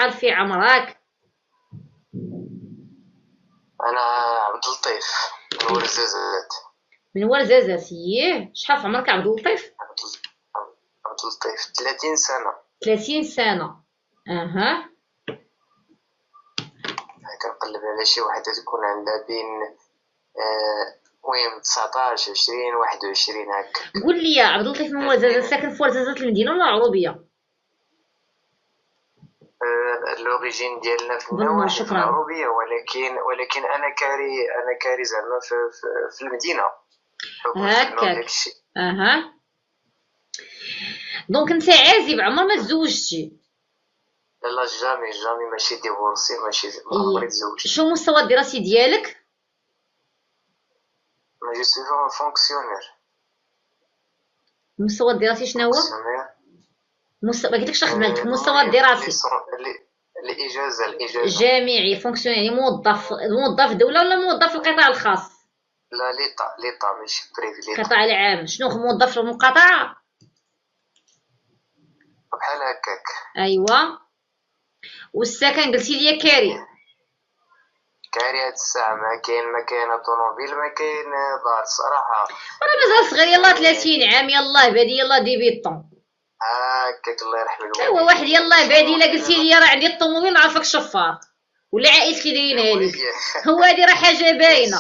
شحال في عمرك؟ انا عبد اللطيف من ورزازات. من ورزازات. ييه، شحال في عمرك عبد اللطيف؟ عبد اللطيف 30 سنة. 30 سنة. اها. كنقلب على شي وحدة تكون عندها بين المهم 19 20 21 هكا. قول لي يا عبد اللطيف، من ورزازات ساكن في ورزازات المدينة ولا العروبية؟ اللوريجين ديالنا في بالنور، النواحي في شكرا. العروبية، ولكن انا كاري زعما في المدينة، حكم الخدمة وداك هكاك. الشيء. اها. دونك انت عازب، عمر ما تزوجتي؟ لا جامي ماشي ديفورسي، ماشي ما عمري إيه. تزوجت. شو المستوى الدراسي ديالك؟ ما جو سوي فونكسيونير. المستوى الدراسي شنو هو؟ فونكسيونير. ما قلتلكش الخدمة، قلتلك المستوى المهم الدراسي. الإجازة. جامعي، فونكسيون، يعني موظف دولة ولا موظف في القطاع الخاص؟ لا ليطا ماشي بريفي، ليطا. القطاع العام. شنو موظف في المقاطعة؟ بحال هكاك. ايوا. والسكن قلتي لي كاري. كاري هاد الساعة ما كاين طوموبيل، ما كاين دار صراحة. راه مازال صغير، يلاه 30 عام، يلاه بادي، يلاه ديبيطون. هكاك الله يرحم ايوا الوالدين. واحد يلاه بادي، الا قلتي لي راه عندي الطوموبيل نعرفك شفار ولا عائلتي داينها لك. هو هادي راه حاجة باينة.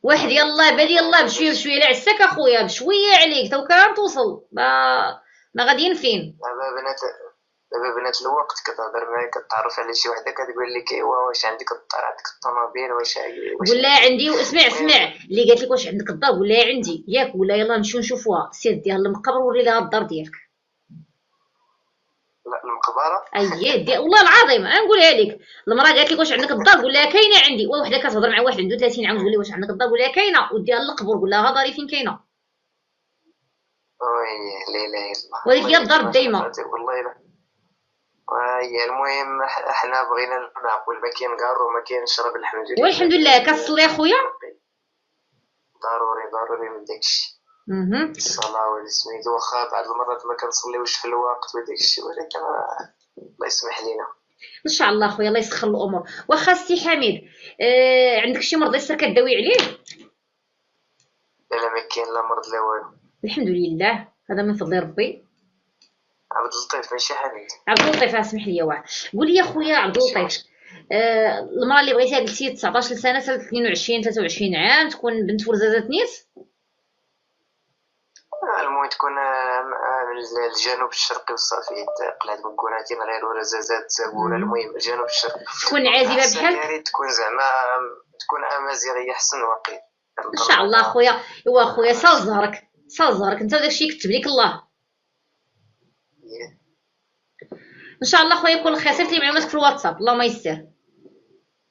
واحد يلاه بادي، يلاه بشويه بشويه، لا عساك اخويا، بشويه عليك تو كان توصل. ما غاديين فين. دابا بنات الوقت كتهضر معايا، كتعرف على شي وحده كتقول لك ايوا واش عندك الدار، عندك الطوموبيل، واش قول لها عندك. عندي، واسمع المهم اسمع اللي قالت لك واش عندك الدار، قول لها عندي ياك، ولا يلا نمشيو نشوفوها، سير ديها للمقبر وري لها الدار ديالك. لا المقبره. اييه دي والله العظيم نقولها لك. المراه قالت لك واش عندك الدار، قول لها كاينه عندي. وحده كتهضر مع واحد عنده 30 عام تقول لي واش عندك الدار، قول لها كاينه، وديها للقبر، قول لها ها داري فين كاينه. وي لا اله الا الله، وهذيك الله هي يهدي الدار ما الدايمه. شرفاتي والله لا. هي المهم احنا بغينا نعقل، ما كاين كارو ما كاين نشرب، الحمد لله والحمد لله. كتصلي يا خويا؟ ضروري من داكشي. الصلاة والسميت، واخا بعض المرات ما كنصليوش في الوقت وداكشي، ولكن الله يسمح لينا. ان شاء الله خويا، الله يسخر الامور. واخا سي حميد، عندك شي مرض يسر كداوي عليه؟ لا ما كاين لا مرض لا والو. الحمد لله، هذا من فضل ربي. عبد اللطيف ماشي حميد. عبد اللطيف، اسمح لي واحد. قول لي يا خويا عبد ماشي اللطيف، مشكل. المراه اللي بغيتيها قلتي 19 سنه، سنه 22 23 عام، تكون بنت ورزازات نيت. المهم تكون من الجنوب الشرقي وصافي، قلعة بنكوناتين غير ورزازات زابورة، المهم الجنوب الشرقي. تكون عازبه أحسن بحال. يا ريت تكون زعما تكون أمازيغية أحسن وقيل. ان شاء الله خويا. ايوا خويا، سال زهرك سال زهرك، انت وداكشي يكتب لك الله. ان شاء الله خويا يكون الخير. صيفط لي معلوماتك في الواتساب، اللهم يسر.